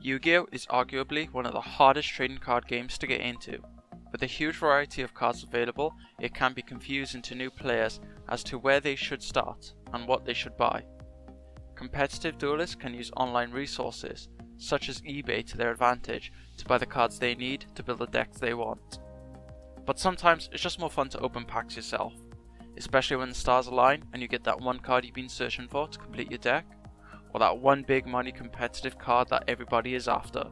Yu-Gi-Oh! Is arguably one of the hardest trading card games to get into. With a huge variety of cards available, it can be confusing to new players as to where they should start and what they should buy. Competitive duelists can use online resources, such as eBay, to their advantage to buy the cards they need to build the decks they want. But sometimes it's just more fun to open packs yourself, especially when the stars align and you get that one card you've been searching for to complete your deck, or that one big money competitive card that everybody is after.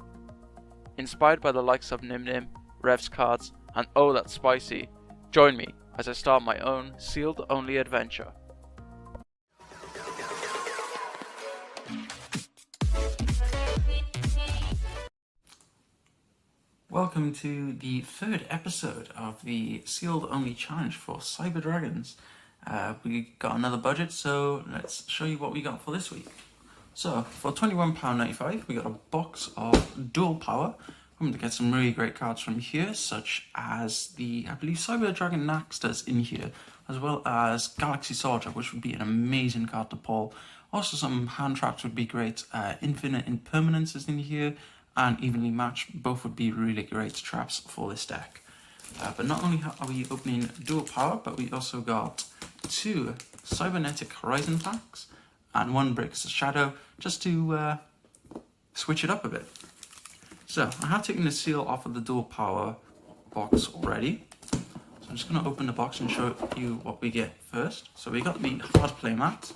Inspired by the likes of Nim Nim, Rev's cards, and Oh That's Spicy, join me as I start my own sealed only adventure. Welcome to the third episode of the sealed only challenge for Cyber Dragons. We got another budget, so let's show you what we got for this week. So for £21.95 we got a box of Duel Power. I'm going to get some really great cards from here, such as the, I believe, Cyber Dragon Naxter's in here, as well as Galaxy Soldier, which would be an amazing card to pull. Also some hand traps would be great. Infinite Impermanence is in here, and Evenly Matched, both would be really great traps for this deck. But not only are we opening Duel Power, but we also got two Cybernetic Horizon packs and one Breaks the Shadow, just to switch it up a bit. So I have taken the seal off of the Duel Power box already. So I'm just going to open the box and show you what we get first. So we got the hard playmat,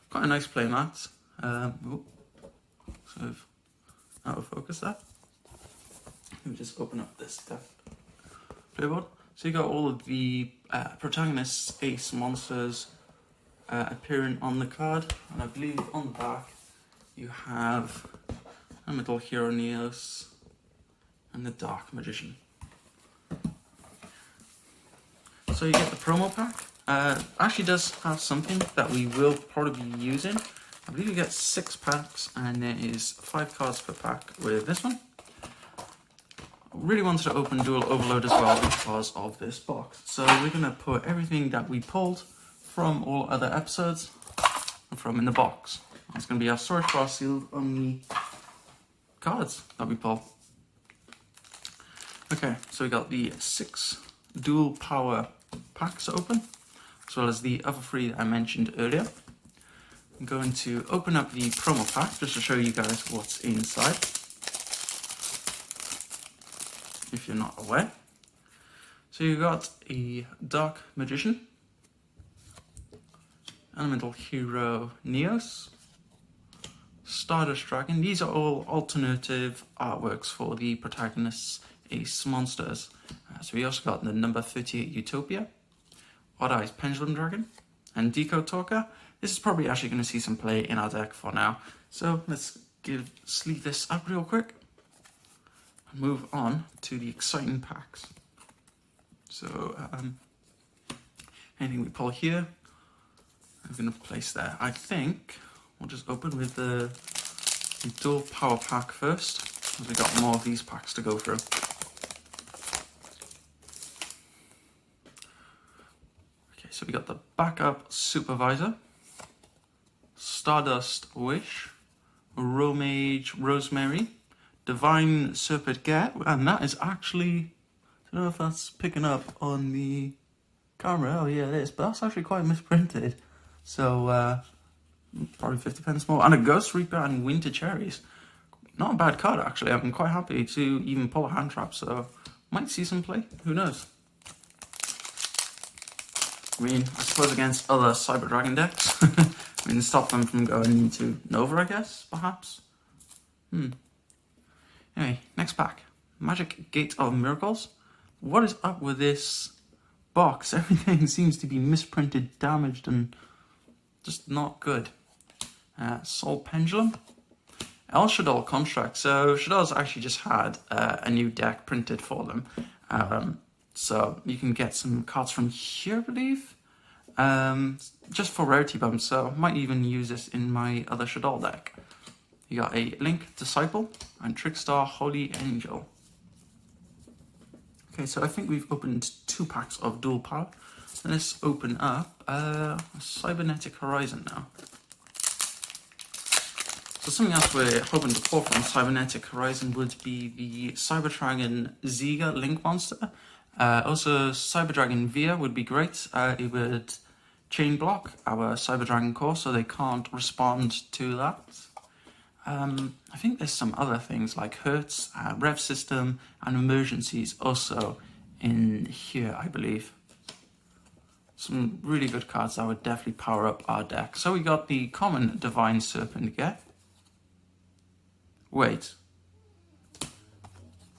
quite a nice playmat. So out of focus there. Let me just open up this playboard. So you got all of the protagonists, ace monsters appearing on the card, and I believe on the back you have a Middle Hero Neos and the Dark Magician. So you get the promo pack. Actually does have something that we will probably be using. I believe you get 6 packs and there is 5 cards per pack with this one. I really wanted to open Duel Overload as well because of this box. So we're going to put everything that we pulled from all other episodes from in the box. It's going to be our storage for our sealed only cards that we pull. Okay, so we got the 6 Duel Power packs open, as well as the other 3 that I mentioned earlier. I'm going to open up the promo pack just to show you guys what's inside, if you're not aware. So you got a Dark Magician, Elemental Hero Neos, Stardust Dragon. These are all alternative artworks for the protagonists' ace monsters. So we also got the number 38 Utopia, Odd Eyes Pendulum Dragon, and Decode Talker. This is probably actually going to see some play in our deck for now. So let's sleeve this up real quick and move on to the exciting packs. So anything we pull here, I'm going to place there. I think we'll just open with the Duel Power pack first, because we got more of these packs to go through. Okay, so we got the Backup Supervisor, Stardust Wish, Romage Rosemary, Divine Serpent Get, and that is actually, I don't know if that's picking up on the camera. Oh yeah, it is, but that's actually quite misprinted. So probably 50 pence more. And a Ghost Reaper and Winter Cherries. Not a bad card actually. I'm quite happy to even pull a hand trap, so might see some play. Who knows? I mean, I suppose against other Cyber Dragon decks. I mean, stop them from going into Nova, I guess, perhaps. Anyway, next pack. Magic Gate of Miracles. What is up with this box? Everything seems to be misprinted, damaged, and just not good. Soul Pendulum. El Shaddoll Construct. So Shaddoll's actually just had a new deck printed for them. So you can get some cards from here, I believe. Just for rarity bumps, so I might even use this in my other Shaddoll deck. You got a Link Disciple and Trickstar Holy Angel. Okay, so I think we've opened 2 packs of Duel Power. Let's open up Cybernetic Horizon now. So something else we're hoping to pull from Cybernetic Horizon would be the Cyberdragon Ziga Link Monster. Also, Cyberdragon Via would be great. It would chain block our Cyberdragon core so they can't respond to that. I think there's some other things like Hertz, Rev System, and Emergencies also in here, I believe. Some really good cards that would definitely power up our deck. So we got the common Divine Serpent again. Wait.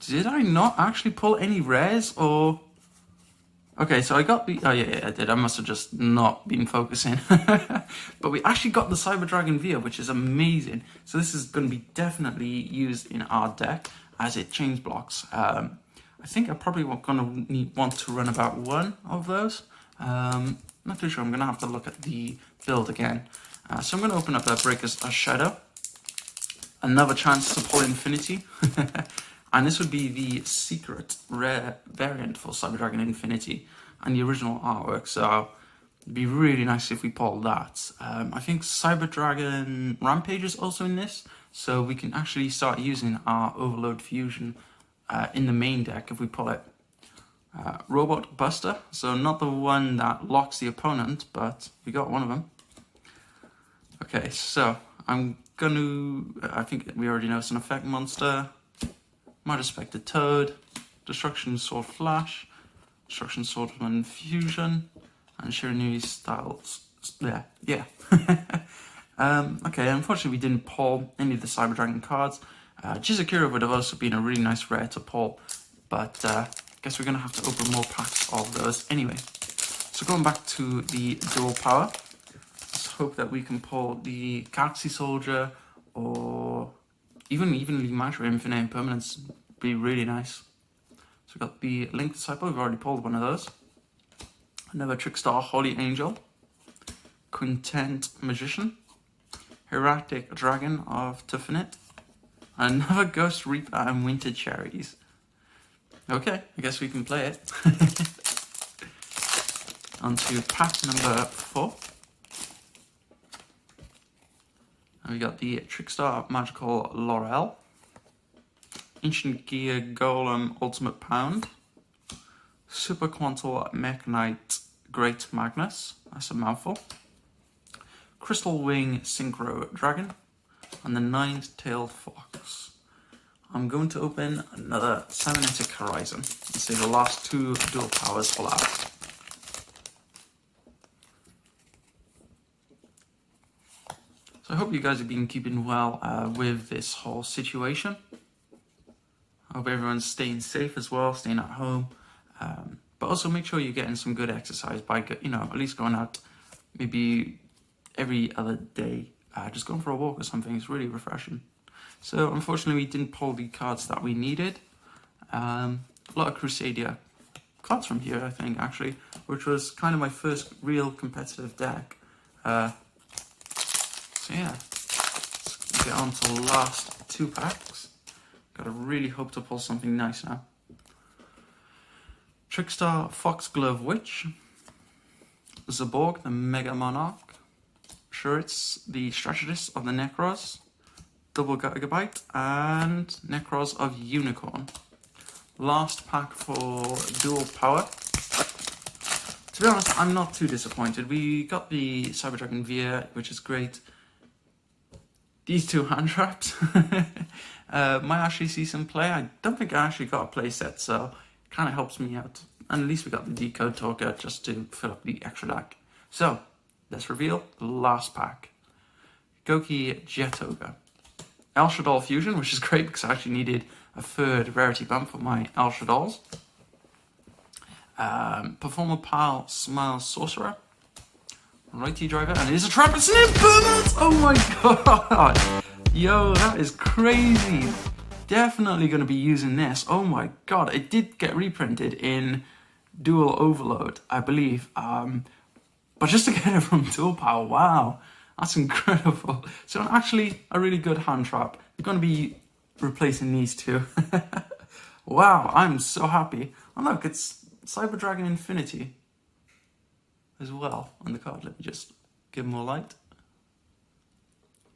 Did I not actually pull any rares or... Okay, so I got the... Oh yeah, I did. I must have just not been focusing. But we actually got the Cyberdragon Via, which is amazing. So this is going to be definitely used in our deck as it chains blocks. I think I'm probably going to want to run about one of those. Not too sure. I'm going to have to look at the build again. So I'm going to open up Breaker's Shadow. Another chance to pull Infinity. And this would be the secret rare variant for Cyberdragon Infinity and the original artwork. So it'd be really nice if we pulled that. I think Cyberdragon Rampage is also in this. So we can actually start using our Overload Fusion in the main deck if we pull it. Robot Buster, so not the one that locks the opponent, but we got one of them. Okay, so I'm I think we already know it's an effect monster. Might expect a Toad, Destruction Sword Flash, Destruction Swordsman Fusion, and Shiranui Styles. Yeah. Okay, unfortunately we didn't pull any of the Cyberdragon cards. Chizukira would have also been a really nice rare to pull, but guess we're going to have to open more packs of those anyway. So going back to the Duel Power, let's hope that we can pull the Galaxy Soldier or even Limash Infinite Impermanence would be really nice. So we've got the Link Disciple, we've already pulled one of those. Another Trickstar Holy Angel, Quintet Magician, Hieratic Dragon of Tuffinite, another Ghost Reaper and Winter Cherries. Okay, I guess we can play it. On to pack number 4. And we got the Trickstar Magical Laurel, Ancient Gear Golem Ultimate Pound, Super Quantal Mech Knight Great Magnus, that's a mouthful, Crystal Wing Synchro Dragon, and the Nine-Tailed Fox. I'm going to open another Cybernetic Horizon and see the last 2 Duel Powers fall out. So I hope you guys have been keeping well with this whole situation. I hope everyone's staying safe as well, staying at home. But also make sure you're getting some good exercise by, at least going out maybe every other day. Just going for a walk or something. It's really refreshing. So unfortunately we didn't pull the cards that we needed. A lot of Crusadia cards from here, I think, actually, which was kind of my first real competitive deck. So yeah, let's get on to the last 2 packs. Gotta really hope to pull something nice now. Trickstar Foxglove Witch, Zaborg the Mega Monarch, Shuritz the Strategist of the Necros, Double Gigabyte, and Necros of Unicorn. Last pack for Duel Power. To be honest, I'm not too disappointed. We got the Cyberdragon Via, which is great. These 2 hand traps might actually see some play. I don't think I actually got a play set, so it kind of helps me out. And at least we got the Decode Talker just to fill up the extra deck. So, let's reveal the last pack. Goki Jet-Ogre. El Shaddoll Fusion, which is great because I actually needed a 3rd rarity bump for my El Shaddolls. Performer Pile Smile Sorcerer. Righty Driver, and it is a trap, it's an impermanence! Oh my god! Yo, that is crazy! Definitely going to be using this. Oh my god, it did get reprinted in Dual Overload, I believe. But just to get it from Duel Power, wow, that's incredible. So actually a really good hand trap. We're going to be replacing these 2. Wow, I'm so happy. Oh look, it's Cyberdragon Infinity as well on the card. Let me just give more light.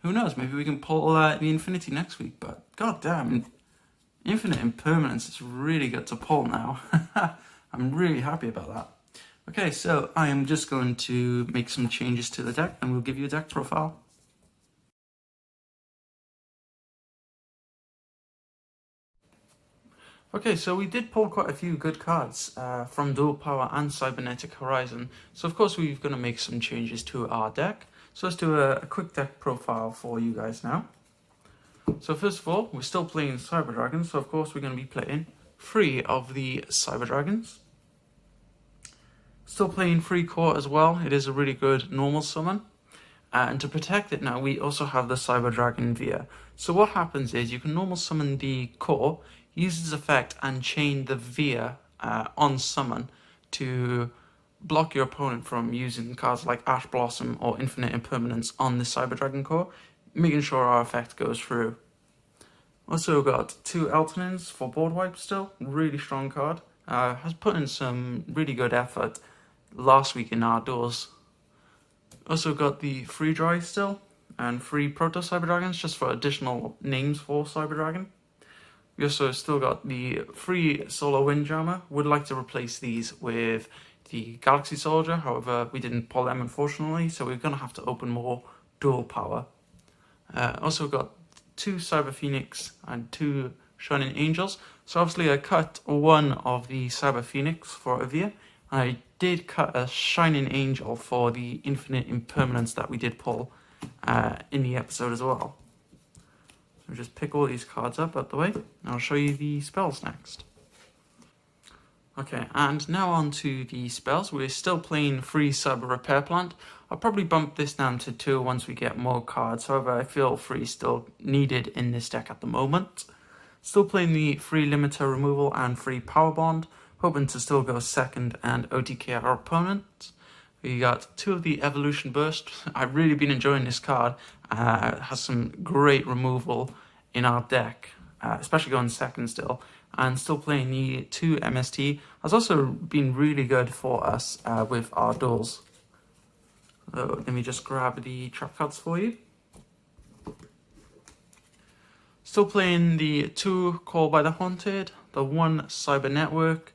Who knows, maybe we can pull the Infinity next week, but god damn, Infinite Impermanence is really good to pull now. I'm really happy about that. Okay, so I am just going to make some changes to the deck and we'll give you a deck profile. Okay, so we did pull quite a few good cards from Duel Power and Cybernetic Horizon. So of course we're going to make some changes to our deck. So let's do a quick deck profile for you guys now. So first of all, we're still playing Cyber Dragons. So of course we're going to be playing 3 of the Cyber Dragons. Still playing free core as well. It is a really good normal summon. And to protect it now, we also have the Cyber Dragon Via. So what happens is you can normal summon the core, use its effect, and chain the Via on summon to block your opponent from using cards like Ash Blossom or Infinite Impermanence on the Cyber Dragon core, making sure our effect goes through. Also got 2 Eltonins for board wipe still, really strong card. Has put in some really good effort last week in our duels. Also got the free dry still, and 3 Proto Cyber Dragons just for additional names for Cyber Dragon. We also still got the free Solar Windjammer. Would like to replace these with the Galaxy Soldier, however we didn't pull them unfortunately, so we're going to have to open more Duel Power. Also got 2 Cyber Phoenix and 2 Shining Angels. So obviously I cut one of the Cyber Phoenix for Avia, and I did cut a Shining Angel for the Infinite Impermanence that we did pull in the episode as well. So just pick all these cards up out the way, and I'll show you the spells next. Okay, and now on to the spells. We're still playing free Cyber Repair Plant. I'll probably bump this down to 2 once we get more cards. However, I feel free still needed in this deck at the moment. Still playing the free Limiter Removal and free Power Bond. Hoping to still go second and OTK our opponent. We got 2 of the Evolution Burst. I've really been enjoying this card. It has some great removal in our deck, especially going second still. And still playing the 2 MST has also been really good for us with our duels. So let me just grab the trap cards for you. Still playing the 2 Call by the Haunted, the 1 Cyber Network,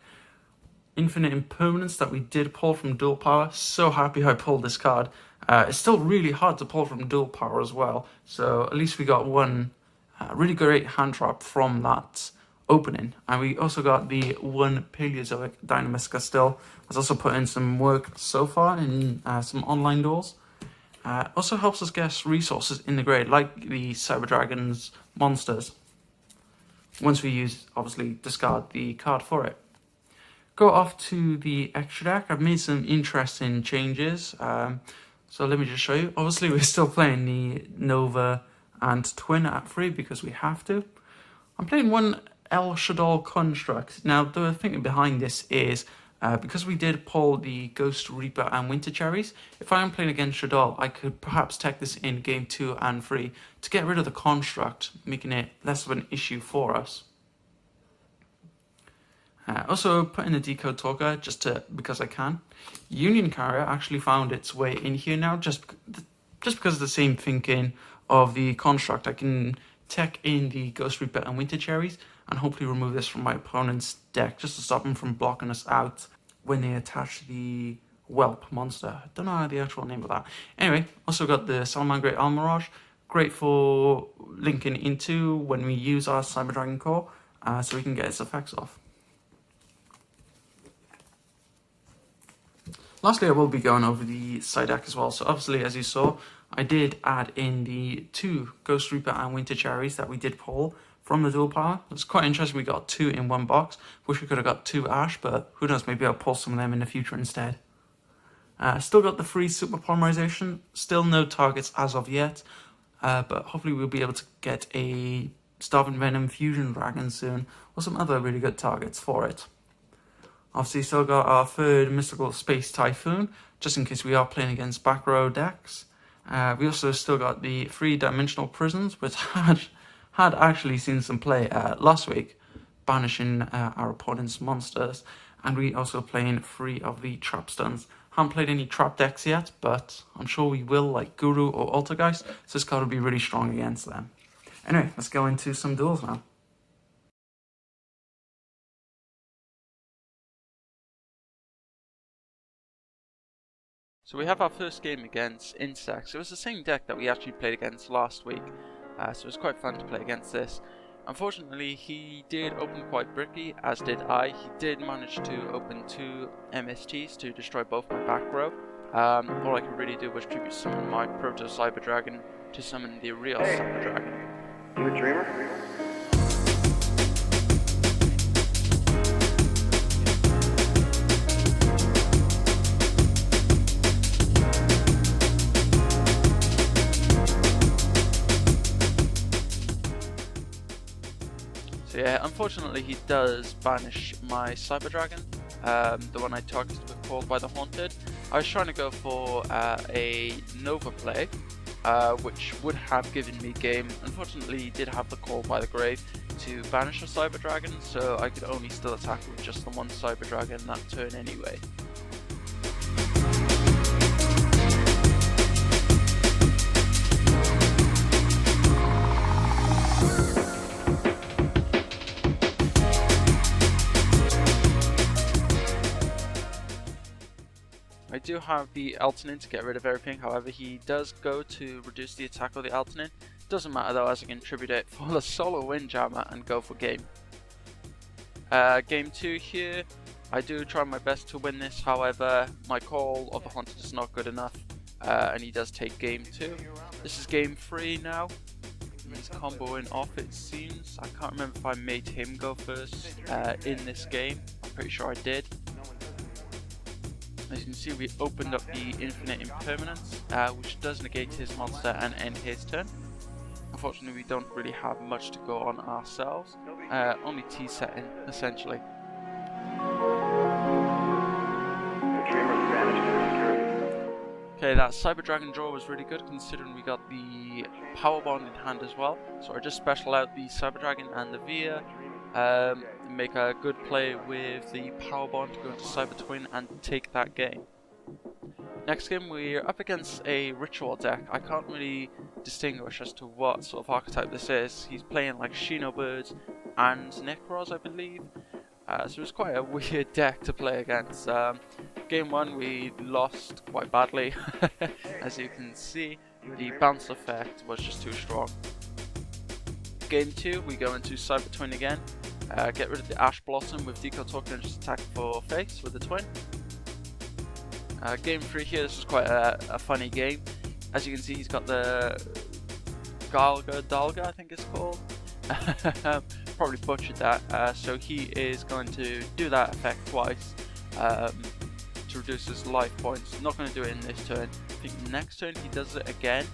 Infinite Impermanence that we did pull from Duel Power. So happy I pulled this card. It's still really hard to pull from Duel Power as well, so at least we got one really great hand trap from that opening. And we also got the 1 Paleozoic Dynamisca still. Has also put in some work so far in some online duels. Also helps us get resources in the grade, like the Cyber Dragons monsters. Once we use, obviously, discard the card for it. Go off to the extra deck. I've made some interesting changes. So let me just show you. Obviously, we're still playing the Nova and Twin at 3 because we have to. I'm playing 1 El Shaddai Construct. Now, the thinking behind this is because we did pull the Ghost Reaper and Winter Cherries, if I am playing against Shaddai, I could perhaps tech this in game 2 and 3 to get rid of the construct, making it less of an issue for us. Also put in a Decode Talker because I can. Union Carrier actually found its way in here now just because of the same thinking of the construct. I can tech in the Ghost Reaper and Winter Cherries and hopefully remove this from my opponent's deck just to stop them from blocking us out when they attach the Whelp monster. I don't know the actual name of that. Anyway, also got the Salamangreat Almirage. Great for linking into when we use our Cyber Dragon core so we can get its effects off. Lastly, I will be going over the side deck as well. So obviously, as you saw, I did add in the 2 Ghost Reaper and Winter Cherries that we did pull from the Duel Power. It's quite interesting we got 2 in one box. Wish we could have got 2 Ash, but who knows, maybe I'll pull some of them in the future instead. Still got the free Super Polymerization. Still no targets as of yet, but hopefully we'll be able to get a Starving Venom Fusion Dragon soon, or some other really good targets for it. Obviously, still got our 3rd Mystical Space Typhoon, just in case we are playing against back row decks. We also still got the 3-dimensional prisons, which had actually seen some play last week, banishing our opponent's monsters. And we also playing 3 of the trap stuns. Haven't played any trap decks yet, but I'm sure we will, like Guru or Altergeist, so this card will be really strong against them. Anyway, let's go into some duels now. So we have our first game against Insects. It was the same deck that we actually played against last week, so it was quite fun to play against this. Unfortunately, he did open quite bricky, as did I. He did manage to open 2 MSTs to destroy both my back row. All I could really do was tribute summon my Proto Cyber Dragon to summon the real Cyber Dragon. You a dreamer? So yeah, unfortunately he does banish my Cyber Dragon, the one I targeted with Called by the Haunted. I was trying to go for a Nova play, which would have given me game. Unfortunately he did have the Call by the Grave to banish a Cyber Dragon, so I could only still attack with just the one Cyber Dragon that turn anyway. I do have the Altanin to get rid of everything, however he does go to reduce the attack of the Altanin. Doesn't matter though, as I can tribute it for the solo Windjammer and go for game. Game 2 here, I do try my best to win this, however my Call of the Haunted is not good enough, and he does take game 2. This is game 3 now. He's comboing off, it seems. I can't remember if I made him go first in this game. I'm pretty sure I did. As you can see, we opened up the Infinite Impermanence, which does negate his monster and end his turn. Unfortunately, we don't really have much to go on ourselves. Only T setting, essentially. Okay, that Cyber Dragon draw was really good, considering we got the Power Bond in hand as well. So I just special out the Cyber Dragon and the Via. Make a good play with the Power Bond to go into Cyber Twin and take that game. Next game we're up against a Ritual deck. I can't really distinguish as to what sort of archetype this is. He's playing like Shino Birds and Necros, I believe. So it's quite a weird deck to play against. Game 1 we lost quite badly. As you can see, the bounce effect was just too strong. Game 2 we go into Cyber Twin again. Get rid of the Ash Blossom with Deco Token and just attack for face with the Twin. Game 3 here, this is quite a funny game. As you can see, he's got the Dalga, I think it's called. Probably butchered that. So he is going to do that effect twice to reduce his life points. Not going to do it in this turn. I think next turn he does it again.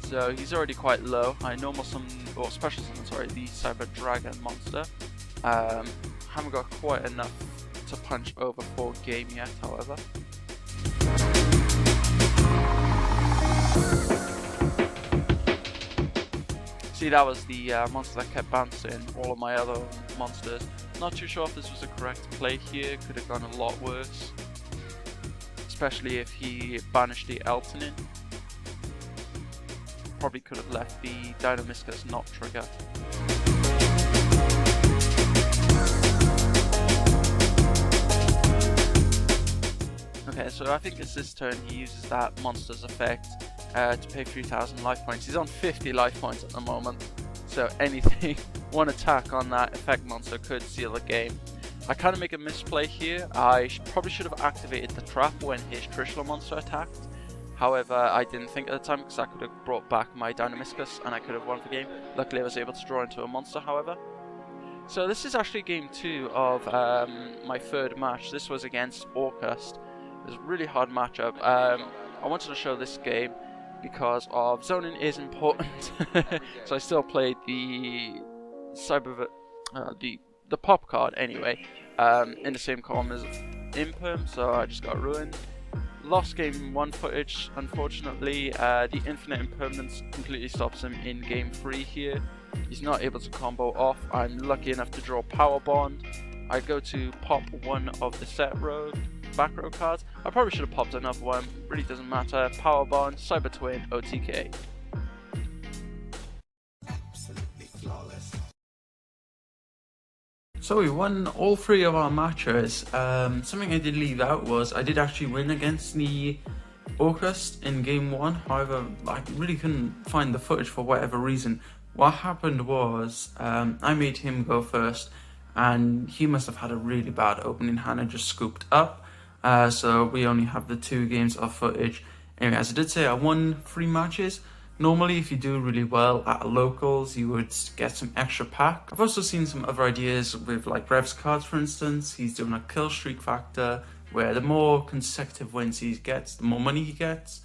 So he's already quite low. I normal summon, or special summon, sorry, the Cyber Dragon monster. Haven't got quite enough to punch over for game yet, however. See, that was the monster that kept bouncing all of my other monsters. Not too sure if this was a correct play here. Could have gone a lot worse, especially if he banished the Altanin. Probably could have left the Dynamiscus not trigger. Okay, so I think it's this turn he uses that monster's effect to pay 3,000 life points. He's on 50 life points at the moment, so anything, one attack on that effect monster could seal the game. I kind of make a misplay here. I probably should have activated the trap when his Trishula monster attacked. However, I didn't think at the time because I could have brought back my Dynamiscus and I could have won the game. Luckily I was able to draw into a monster, however. So this is actually game 2 of my third match. This was against Orcust. It was a really hard matchup. I wanted to show this game because of zoning is important. So I still played the the pop card anyway, in the same column as Imperm, so I just got ruined. Lost game 1 footage, unfortunately. The Infinite Impermanence completely stops him in game 3 here. He's not able to combo off. I'm lucky enough to draw Power Bond. I'd go to pop one of the back row cards. I probably should have popped another one, really doesn't matter. Power Bond, Cyber Twin, OTK. Absolutely flawless. So we won all 3 of our matches. Something I did leave out was I did actually win against the Aeropath in game 1. However, I really couldn't find the footage for whatever reason. What happened was I made him go first, and he must have had a really bad opening hand and just scooped up. So we only have the 2 games of footage. Anyway, as I did say, I won 3 matches. Normally, if you do really well at locals, you would get some extra pack. I've also seen some other ideas with like Rev's cards, for instance. He's doing a kill streak factor, where the more consecutive wins he gets, the more money he gets.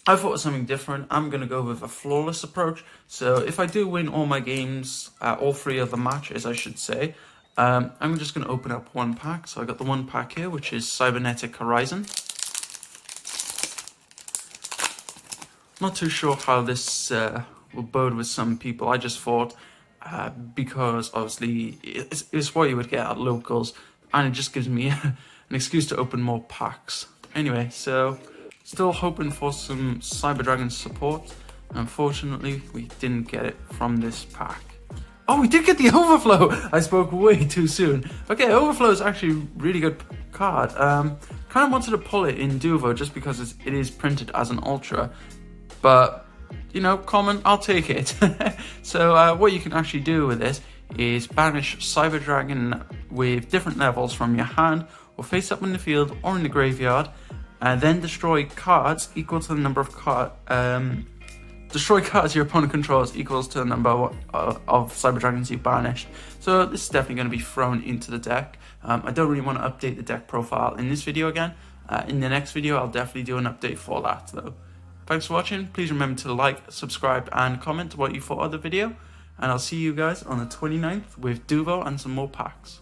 I thought of something different. I'm going to go with a flawless approach. So if I do win all my games, all 3 of the matches, I should say, I'm just going to open up 1 pack. So I got the 1 pack here, which is Cybernetic Horizon. Not too sure how this will bode with some people. I just thought, because obviously it's what you would get at locals, and it just gives me an excuse to open more packs. Anyway, so still hoping for some Cyber Dragon support. Unfortunately, we didn't get it from this pack. Oh, we did get the Overflow! I spoke way too soon. Okay, Overflow is actually a really good card. Kind of wanted to pull it in Duvo just because it is printed as an Ultra. But, you know, common, I'll take it. So what you can actually do with this is banish Cyber Dragon with different levels from your hand, or face up in the field or in the graveyard, and then destroy cards equal to the number of destroy cards your opponent controls equals to the number of Cyber Dragons you banished. So this is definitely going to be thrown into the deck. I don't really want to update the deck profile in this video again. In the next video, I'll definitely do an update for that though. Thanks for watching. Please remember to like, subscribe, and comment what you thought of the video. And I'll see you guys on the 29th with Duvo and some more packs.